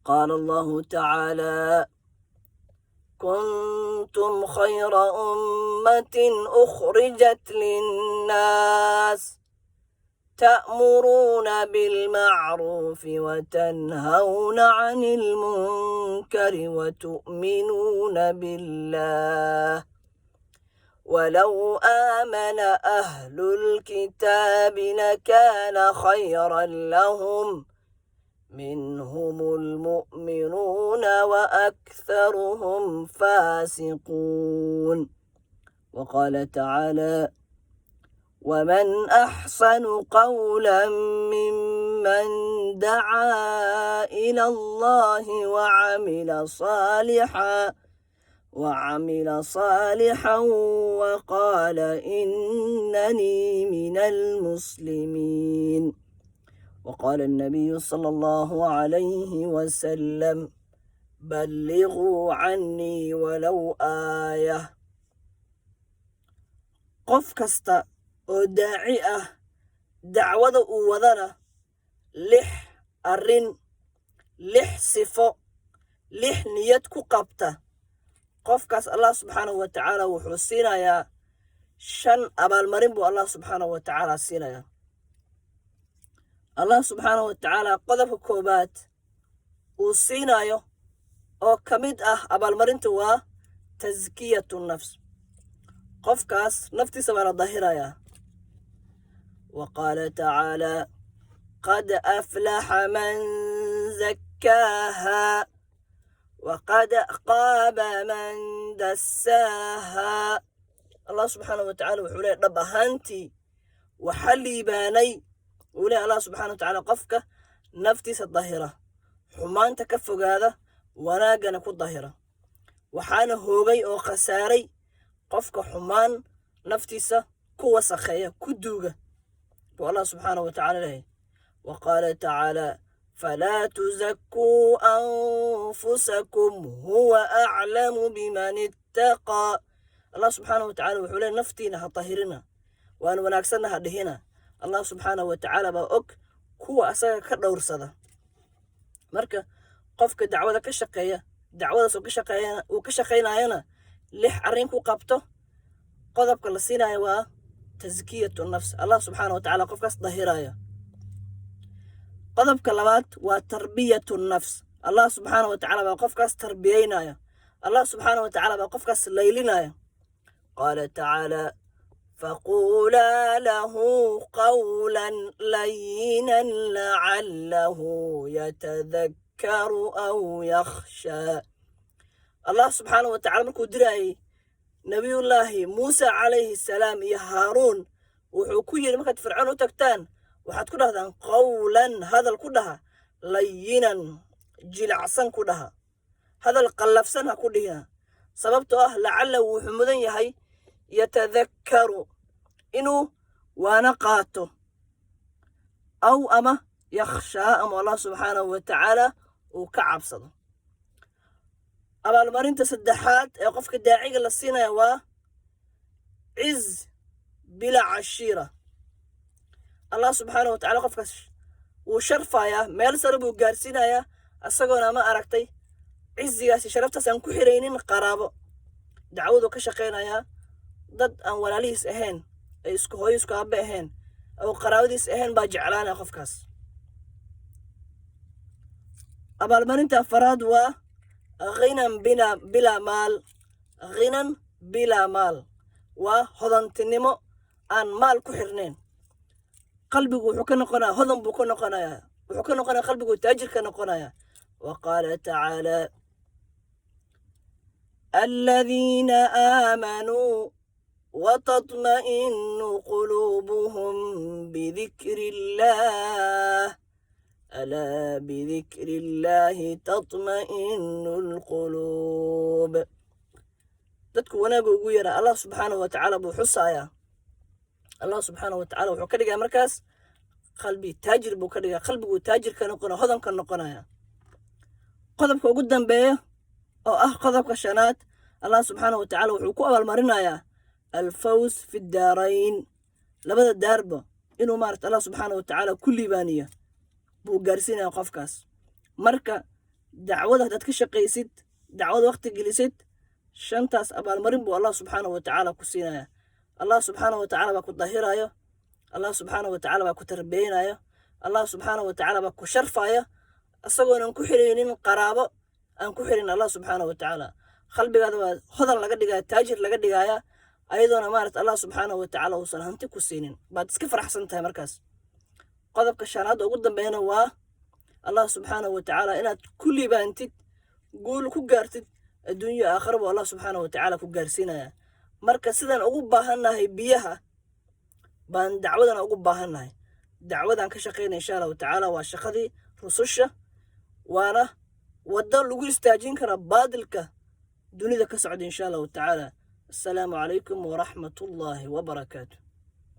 قال الله تعالى: كنتم خير أمة أخرجت للناس تأمرون بالمعروف وتنهون عن المنكر وتؤمنون بالله ولو آمن أهل الكتاب لكان خيرا لهم منهم المؤمنون وأكثرهم فاسقون. وقال تعالى: ومن أحسن قولا ممن دعا إلى الله وعمل صالحا وقال إنني من المسلمين. وقال النبي صلى الله عليه وسلم: بلغوا عني ولو آية. qof kasta oo daaci ah dacwada uu wadana 6 arrin 6 sifo 6 niyad ku qabta qofkaas Allah subxaanahu wa tacaala wuxuu siinayaa 5 abaalmarin buu Allah subxaanahu wa tacaala siinayaa. Allah subxaanahu wa tacaala qodobka koobaad uu siinayo oo ka mid ah abaalmarinta waa tazkiyatu nafs. qofkaas naftiisa baa la dahirayaa. وقال تعالى: قد أفلح من زكاها وقد خاب من دساها. الله سبحانه وتعالى وحولي رب هانتي وحلي باني ولي الله سبحانه وتعالى قفك نفتيس الظاهرة حمان تكفق هذا وناقنا كو الظاهرة وحانا هوغي أو خساري قفك حمان نفتيس كو وسخية كو دوغة والله سبحانه وتعالى له. وقال تعالى: فلا تزكوا أنفسكم هو أعلم بمن اتقى. الله سبحانه وتعالى وحولي نفتينا هطهرنا وأن وناكسنا هدهنا. الله سبحانه وتعالى بأك كو أساك كدور صدا مركا قفك دعوة كشقية دعوة سو كشقية وكشقينا هنا لح عرينكو قبطه قضبك لسينا يوا تزكية النفس. الله سبحانه وتعالى قفك ظهيرايا. قضبك لبات وتربية النفس. الله سبحانه وتعالى قفك تربيينايا. الله سبحانه وتعالى قفك ليلينايا. قال تعالى: فقولا له قولا لينا لعله يتذكر أو يخشى. الله سبحانه وتعالى مركو دراي نبي الله موسى عليه السلام يا هارون وحكوية لما فرعون وتكتان وحد كلها قولا هذا الكلها لينا جلعسن كلها هذا القلفسنها كلها سببته لعله وحمدن يهي يتذكر إنه ونقاته أو أما يخشى أما الله سبحانه وتعالى وكعب صدر. أما المرين تصدحات يقفك الداعي للصينة يوا عز بلا عشيرة. الله سبحانه وتعالى قفك وشرفا يا ميل سربو قارسينا يا أساقونا ما أركتي عز ياسي شرفتا سانكو حرينين قرابو دعوذو كشقينا يا dad aan walaalihiis ahayn ay isku hooyo isku aabe ahayn oo qaraabadiis ahayn baa jeclaana qofkaas. abaalmarinta afraad waa ghinan bila maal waa hodantinimo aan maal ku xirnayn. qalbigu wuxuu ka noqonayaa hodan buu ka noqonayaa wuxuu ka noqonayaa qalbigu taajir ka noqonayaa. وقال تعالى: الذين آمنوا وتطمئن قلوبهم بذكر الله ألا بذكر الله تطمئن القلوب. dadku wanaaga ugu yara Allah subxaanahu wa tacaala buu xusayaa. Allah subxaanahu wa tacaala wuxuu ka dhigaa markaas qalbi taajir buu ka dhigaa qalbigu taajir ka noqonaya hodan ka noqonaya. qodobka ugu dambeeya oo ah qodobka shanaad Allah subxaanahu wa tacaala wuxuu ku abaalmarinayaa الفوز في الدارين لبدا داربا إنه مارت الله سبحانه وتعالى كل بانية بوغارسينا قفكاس مركا dacwada haddaad ka shaqaysid dacwada waqti gelisid shantaas abaalmarin buu allah subxaanahu watacaala ku siinaya allah subxaanahu watacaala baa ku dahirayo allah subxaanahu watacaala baa ku tarbiyeynayo allah subxaanahu watacaala baa ku sharfaya isagoonan ku xiraynin qaraabo aan ku xirin allah subxaanahu watacaala qalbigaada waa hodan laga dhigaya taajir laga dhigaya ayadoona maarata allah subxaanahu watacaala uusan hanti ku siinin baad iska faraxsan tahay markaas qodobka shanaad ugu dambeeyana waa allah subxaanahu watacaala inaad ku liibaantid guul ku gaartid adduunyo aakhiraba allah subxaanahu watacaala ku gaarsiinaya marka sidaan ugu baahannahay biyaha baan dacwadana ugu baahannahay dacwadaan ka shaqaynaya insha allahu tacaala waa shaqadii rususha waana waddo lagu istaajin kara baadilka dunida ka socda insha allahu tacaala assalaamu calaykum waraxmatullaahi wabarakaatu